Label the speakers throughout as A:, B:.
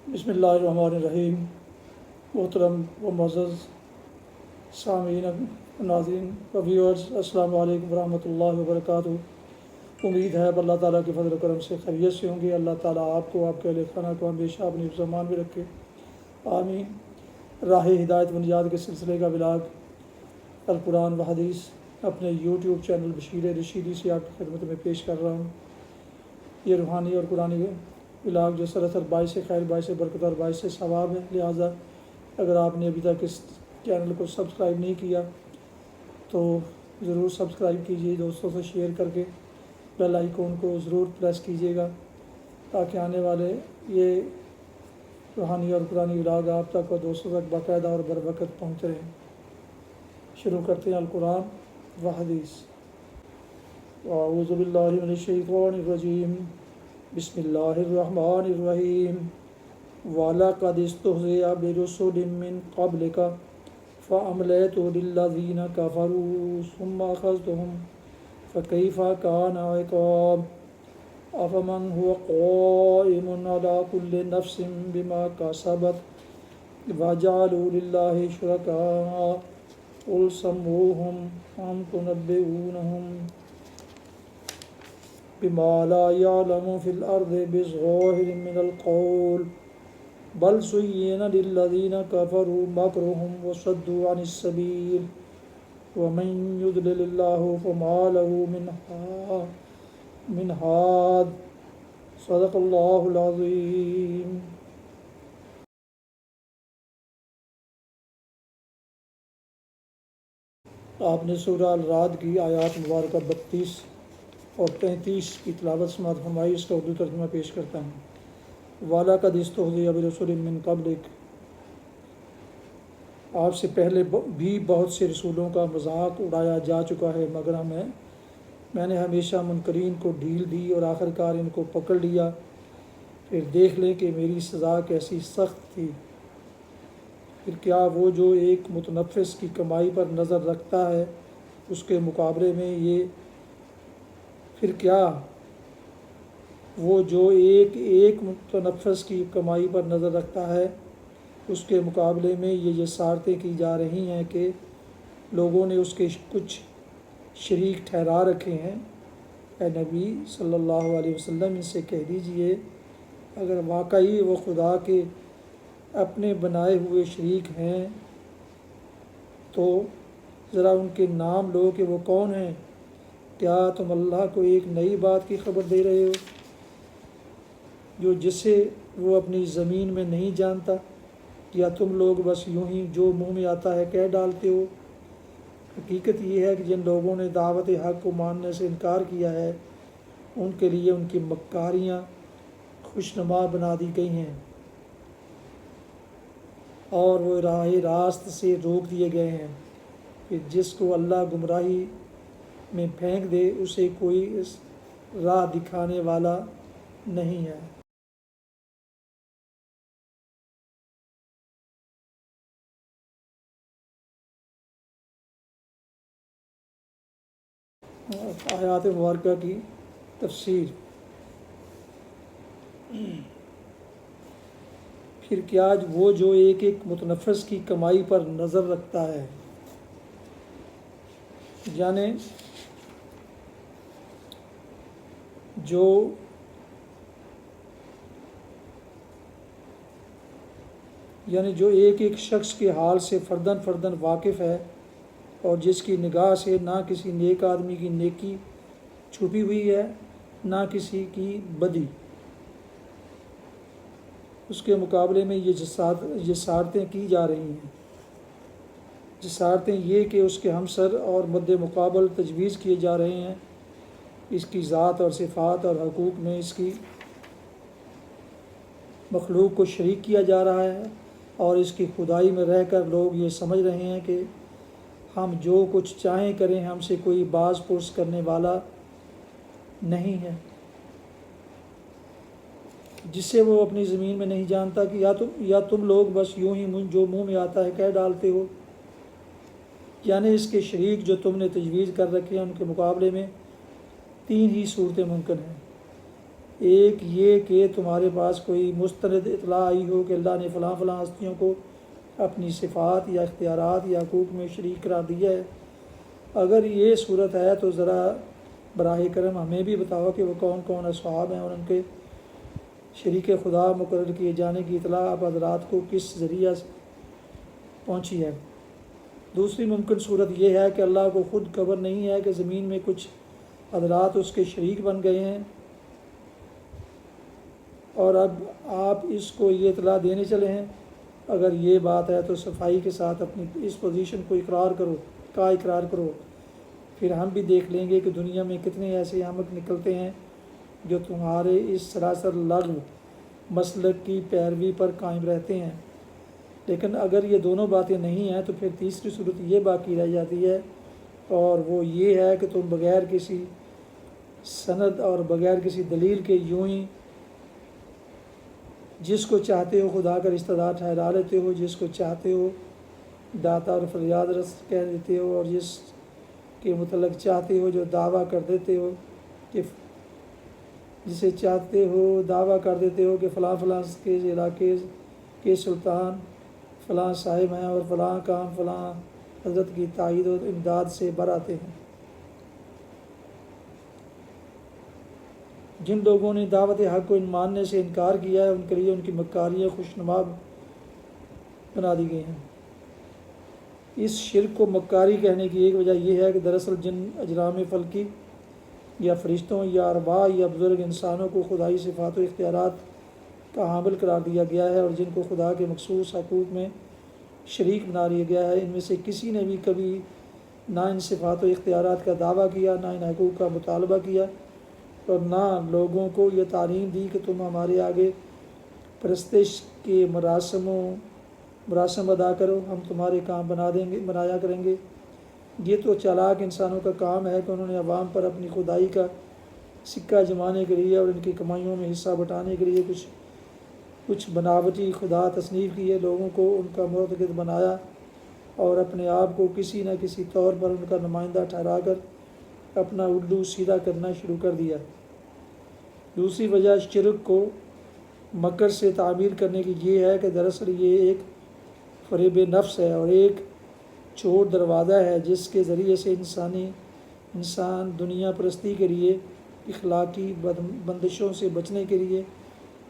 A: بسم اللہ الرحمن الرحیم۔ محترم و معزز سامعین، ناظرین و ویورز، السلام علیکم ورحمۃ اللہ وبرکاتہ۔ امید ہے اللہ تعالیٰ کے فضل و کرم سے خیریت سے ہوں گے۔ اللہ تعالیٰ آپ کو، آپ کے اہل خانہ کو ہمیشہ اپنی حفظ و امان میں رکھے، آمین۔ راہ ہدایت و نجات کے سلسلے کا ولاگ القرآن و حدیث اپنے یوٹیوب چینل بشیر رشیدی سے آپ کی خدمت میں پیش کر رہا ہوں۔ یہ روحانی اور قرآنی ولاگ جو سراسر باعث خیر، باعث برکت اور باعث ثواب ہے، لہٰذا اگر آپ نے ابھی تک اس چینل کو سبسکرائب نہیں کیا تو ضرور سبسکرائب کیجیے، دوستوں سے شیئر کر کے بیل آئیکن کو ضرور پریس کیجیے گا تاکہ آنے والے یہ روحانی اور قرآنی ولاگ آپ تک اور دوستوں تک باقاعدہ اور بروقت پہنچ رہیں۔ شروع کرتے ہیں القرآن و حدیث۔ اعوذ باللہ من الشیطان الرجیم، بسم اللہ الرحمن الرحیم۔ وَلَقَدِ اسْتُهْزِئَ بِرُسُلٍ مِّن قَبْلِكَ فَأَمْلَيْتُ لِلَّذِينَ كَفَرُوا ثُمَّ أَخَذْتُهُمْ فَكَيْفَ كَانَ عِقَابِ أَفَمَنْ هُوَ قَائِمٌ عَلَىٰ كُلِّ نَفْسٍ بِمَا كَسَبَتْ وَجَعَلُوا لِلَّهِ شُرَكَاءَ قُلْ سَمُّوهُمْ أَمْ تُنَبِّئُونَهُم بِمَا لَا يَعْلَمُ فِي الْأَرْضِ بِظَاهِرٍ مِّنَ الْقَوْلِ بَلْ زُيِّنَ لِلَّذِينَ كَفَرُوا مَكْرُهُمْ وَصَدُّوا عَنِ السَّبِيلِ وَمَن يُضْلِلِ اللَّهُ فَمَا لَهُ مِنْ هَادٍ۔ صدق اللہ العظیم۔ آپ نے سورہ الرعد کی آیات مبارکہ 32 اور 33 کی تلاوت سماعت فرمائی۔ اس کا اردو ترجمہ پیش کرتا ہوں۔ وَلَقَدِ اسْتُهْزِئَ بِرُسُلٍ مِّن قَبْلِكَ، آپ سے پہلے بھی بہت سے رسولوں کا مذاق اڑایا جا چکا ہے، مگر میں نے ہمیشہ منکرین کو ڈھیل دی اور آخرکار ان کو پکڑ لیا۔ پھر دیکھ لیں کہ میری سزا کیسی سخت تھی۔ پھر کیا وہ جو ایک متنفس کی کمائی پر نظر رکھتا ہے اس کے مقابلے میں یہ متنفس کی کمائی پر نظر رکھتا ہے اس کے مقابلے میں یہ جسارتیں کی جا رہی ہیں کہ لوگوں نے اس کے کچھ شریک ٹھہرا رکھے ہیں۔ اے نبی صلی اللہ علیہ وسلم، ان سے کہہ دیجئے اگر واقعی وہ خدا کے اپنے بنائے ہوئے شریک ہیں تو ذرا ان کے نام لو کہ وہ کون ہیں۔ کیا تم اللہ کو ایک نئی بات کی خبر دے رہے ہو جسے وہ اپنی زمین میں نہیں جانتا، یا تم لوگ بس یوں ہی جو منہ میں آتا ہے کہہ ڈالتے ہو؟ حقیقت یہ ہے کہ جن لوگوں نے دعوت حق کو ماننے سے انکار کیا ہے ان کے لیے ان کی مکاریاں خوشنما بنا دی گئی ہیں اور وہ راہ راست سے روک دیے گئے ہیں۔ کہ جس کو اللہ گمراہی میں پھینک دے اسے کوئی اس راہ دکھانے والا نہیں ہے۔ آیات مبارکہ کی تفسیر۔ پھر کیا وہ جو ایک متنفس کی کمائی پر نظر رکھتا ہے، یعنی جو ایک شخص کے حال سے فرداً واقف ہے اور جس کی نگاہ سے نہ کسی نیک آدمی کی نیکی چھپی ہوئی ہے نہ کسی کی بدی، اس کے مقابلے میں یہ جسارتیں کی جا رہی ہیں۔ جسارتیں یہ کہ اس کے ہمسر اور مد مقابل تجویز کیے جا رہے ہیں، اس کی ذات اور صفات اور حقوق میں اس کی مخلوق کو شریک کیا جا رہا ہے، اور اس کی خدائی میں رہ کر لوگ یہ سمجھ رہے ہیں کہ ہم جو کچھ چاہیں کریں، ہم سے کوئی باز پرس کرنے والا نہیں ہے، جسے وہ اپنی زمین میں نہیں جانتا۔ کہ یا تم لوگ بس یوں ہی جو منہ میں آتا ہے کہہ ڈالتے ہو، یعنی اس کے شریک جو تم نے تجویز کر رکھے ہیں ان کے مقابلے میں 3 ہی صورتیں ممکن ہیں۔ ایک یہ کہ تمہارے پاس کوئی مستند اطلاع آئی ہو کہ اللہ نے فلاں فلاں ہستیوں کو اپنی صفات یا اختیارات یا حقوق میں شریک قرار دیا ہے۔ اگر یہ صورت ہے تو ذرا براہ کرم ہمیں بھی بتاؤ کہ وہ کون کون اصحاب ہیں اور ان کے شریک خدا مقرر کیے جانے کی اطلاع آپ حضرات کو کس ذریعہ پہنچی ہے۔ دوسری ممکن صورت یہ ہے کہ اللہ کو خود خبر نہیں ہے کہ زمین میں کچھ حضرات اس کے شریک بن گئے ہیں، اور اب آپ اس کو یہ اطلاع دینے چلے ہیں۔ اگر یہ بات ہے تو صفائی کے ساتھ اپنی اس پوزیشن کو اقرار کرو، پھر ہم بھی دیکھ لیں گے کہ دنیا میں کتنے ایسے احمق نکلتے ہیں جو تمہارے اس سراسر لغو مسلک کی پیروی پر قائم رہتے ہیں۔ لیکن اگر یہ دونوں باتیں نہیں ہیں تو پھر تیسری صورت یہ باقی رہ جاتی ہے، اور وہ یہ ہے کہ تم بغیر کسی سند اور بغیر کسی دلیل کے یوں ہی جس کو چاہتے ہو خدا کا رشتہ دار ٹھہرا لیتے ہو، جس کو چاہتے ہو داتا اور فریاد رس کہہ دیتے ہو، اور جس کے متعلق چاہتے ہو جو دعویٰ کر دیتے ہو کہ جسے چاہتے ہو دعویٰ کر دیتے ہو کہ فلاں فلاں کے علاقے کے سلطان فلاں صاحب ہیں اور فلاں کام فلاں حضرت کی تائید و امداد سے برآتے ہیں۔ جن لوگوں نے دعوت حق کو ماننے سے انکار کیا ہے ان کے لیے ان کی مکاریاں خوشنما بنا دی گئی ہیں۔ اس شرک کو مکاری کہنے کی ایک وجہ یہ ہے کہ دراصل جن اجرام فلکی یا فرشتوں یا ارواح یا بزرگ انسانوں کو خدائی صفات و اختیارات کا حامل قرار دیا گیا ہے اور جن کو خدا کے مخصوص حقوق میں شریک بنا دیا گیا ہے، ان میں سے کسی نے بھی کبھی نہ ان صفات و اختیارات کا دعویٰ کیا، نہ ان حقوق کا مطالبہ کیا، اور نہ لوگوں کو یہ تعلیم دی کہ تم ہمارے آگے پرستش کے مراسم ادا کرو، ہم تمہارے کام بنایا کریں گے۔ یہ تو چالاک انسانوں کا کام ہے کہ انہوں نے عوام پر اپنی خدائی کا سکہ جمانے کے لیے اور ان کی کمائیوں میں حصہ بٹانے کے لیے کچھ بناوٹی خدا تصنیف کیے، لوگوں کو ان کا معتقد بنایا اور اپنے آپ کو کسی نہ کسی طور پر ان کا نمائندہ ٹھہرا کر اپنا الو سیدھا کرنا شروع کر دیا۔ دوسری وجہ شرک کو مکر سے تعبیر کرنے کی یہ ہے کہ دراصل یہ ایک فریب نفس ہے اور ایک چور دروازہ ہے جس کے ذریعے سے انسان دنیا پرستی کے لیے، اخلاقی بندشوں سے بچنے کے لیے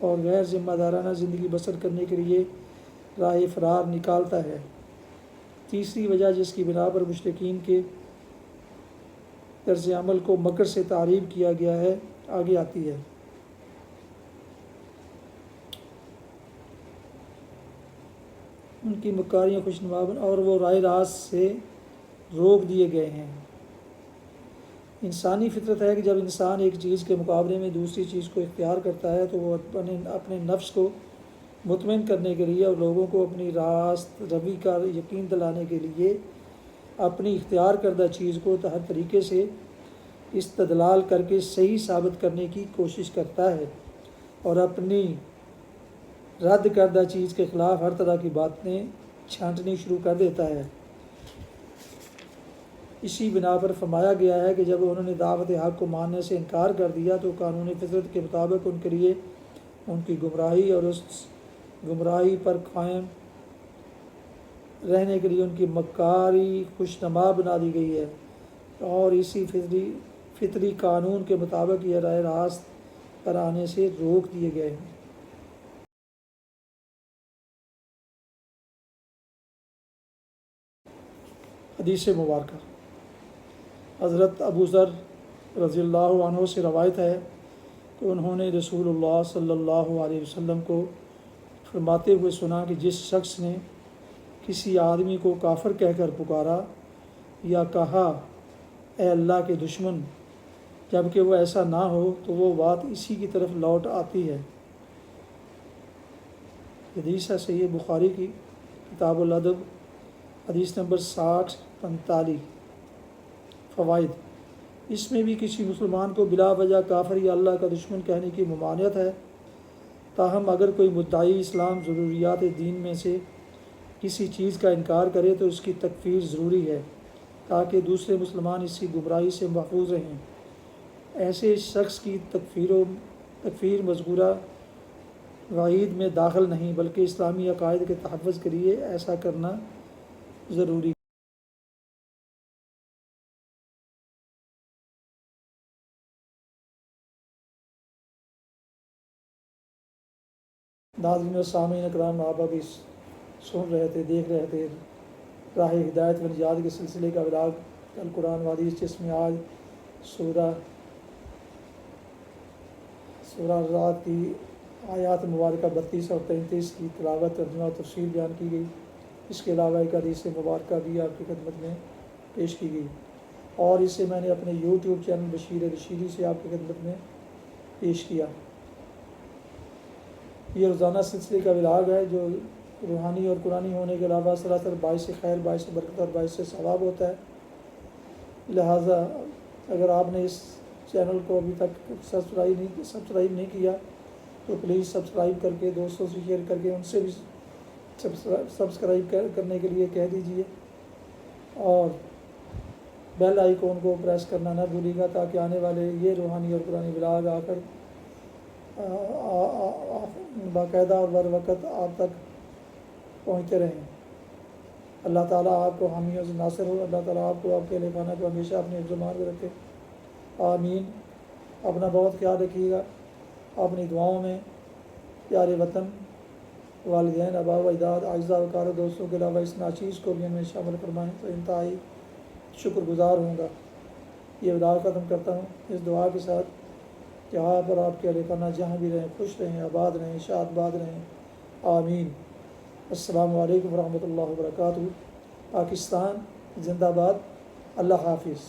A: اور غیر ذمہ دارانہ زندگی بسر کرنے کے لیے راہ فرار نکالتا ہے۔ تیسری وجہ جس کی بنا پر مشرکین کے طرز عمل کو مکر سے تعریف کیا گیا ہے آگے آتی ہے۔ ان کی مکاریاں خوشنما اور وہ راہ راست سے روک دیے گئے ہیں۔ انسانی فطرت ہے کہ جب انسان ایک چیز کے مقابلے میں دوسری چیز کو اختیار کرتا ہے تو وہ اپنے نفس کو مطمئن کرنے کے لیے اور لوگوں کو اپنی راست روی کا یقین دلانے کے لیے اپنی اختیار کردہ چیز کو ہر طریقے سے استدلال کر کے صحیح ثابت کرنے کی کوشش کرتا ہے اور اپنی رد کردہ چیز کے خلاف ہر طرح کی باتیں چھانٹنی شروع کر دیتا ہے۔ اسی بنا پر فرمایا گیا ہے کہ جب انہوں نے دعوت حق کو ماننے سے انکار کر دیا تو قانون فطرت کے مطابق ان کے لیے ان کی گمراہی اور اس گمراہی پر قائم رہنے کے لیے ان کی مکاری خوشنما بنا دی گئی ہے، اور اسی فطری قانون کے مطابق یہ راہ راست پر آنے سے روک دیے گئے ہیں۔ حدیث مبارکہ حضرت ابو ذر رضی اللہ عنہ سے روایت ہے کہ انہوں نے رسول اللہ صلی اللہ علیہ وسلم کو فرماتے ہوئے سنا کہ جس شخص نے کسی آدمی کو کافر کہہ کر پکارا یا کہا اے اللہ کے دشمن، جبکہ وہ ایسا نہ ہو تو وہ بات اسی کی طرف لوٹ آتی ہے۔ حدیث ہے صحیح بخاری کی کتاب الادب، حدیث نمبر 6045۔ فوائد: اس میں بھی کسی مسلمان کو بلا وجہ کافر یا اللہ کا دشمن کہنے کی ممانعت ہے، تاہم اگر کوئی مدعی اسلام ضروریات دین میں سے کسی چیز کا انکار کرے تو اس کی تکفیر ضروری ہے تاکہ دوسرے مسلمان اس کی گمراہی سے محفوظ رہیں۔ ایسے شخص کی تکفیر و تکفیر مذکورہ وعید میں داخل نہیں، بلکہ اسلامی عقائد کے تحفظ کے لیے ایسا کرنا ضروری۔ ناظرین و سامعین اکرام، آپ ابھی سن رہے تھے، دیکھ رہے تھے راہ ہدایت و نجات کے سلسلے کا ولاگ القرآن و حدیث، جس میں آج سورہ رات کی آیات مبارکہ 32 اور 33 کی تلاوت، ترجمہ و تفسیر بیان کی گئی۔ اس کے علاوہ ایک حدیث مبارکہ بھی آپ کی خدمت میں پیش کی گئی، اور اسے میں نے اپنے یوٹیوب چینل بشیر رشیدی سے آپ کی خدمت میں پیش کیا۔ یہ روزانہ سلسلے کا ولاگ ہے جو روحانی اور قرآنی ہونے کے علاوہ سراسر باعث خیر، باعث برکت اور باعث ثواب ہوتا ہے۔ لہٰذا اگر آپ نے اس چینل کو ابھی تک سبسکرائب نہیں کیا تو پلیز سبسکرائب کر کے دوستوں سے شیئر کر کے ان سے بھی سبسکرائب کرنے کے لیے کہہ دیجیے، اور بیل آئیکن کو پریس کرنا نہ بھولیے گا، تاکہ آنے والے یہ روحانی اور قرآنی ولاگ آ کر باقاعدہ اور بر وقت آپ تک پہنچتے رہیں۔ اللہ تعالیٰ آپ کو حامی و ناصر ہو، اللہ تعالیٰ آپ کو، آپ کے اہل خانہ کو ہمیشہ اپنے حفظ و امان میں رکھے، آمین۔ اپنا بہت خیال رکھیے گا، اپنی دعاؤں میں پیارے وطن، والدین، آباء و اجداد، اعزاء و اقارب، دوستوں کے علاوہ اس ناچیز کو بھی ہمیں شامل فرمائیں تو انتہائی شکر گزار ہوں گا۔ یہ ولاگ ختم کرتا ہوں اس دعا کے ساتھ کہ آپ اور آپ کے اہل خانہ جہاں بھی رہیں خوش رہیں، آباد رہیں، شاد باد رہیں، آمین۔ السلام علیکم ورحمۃ اللہ وبرکاتہ۔ پاکستان زندہ باد۔ اللہ حافظ۔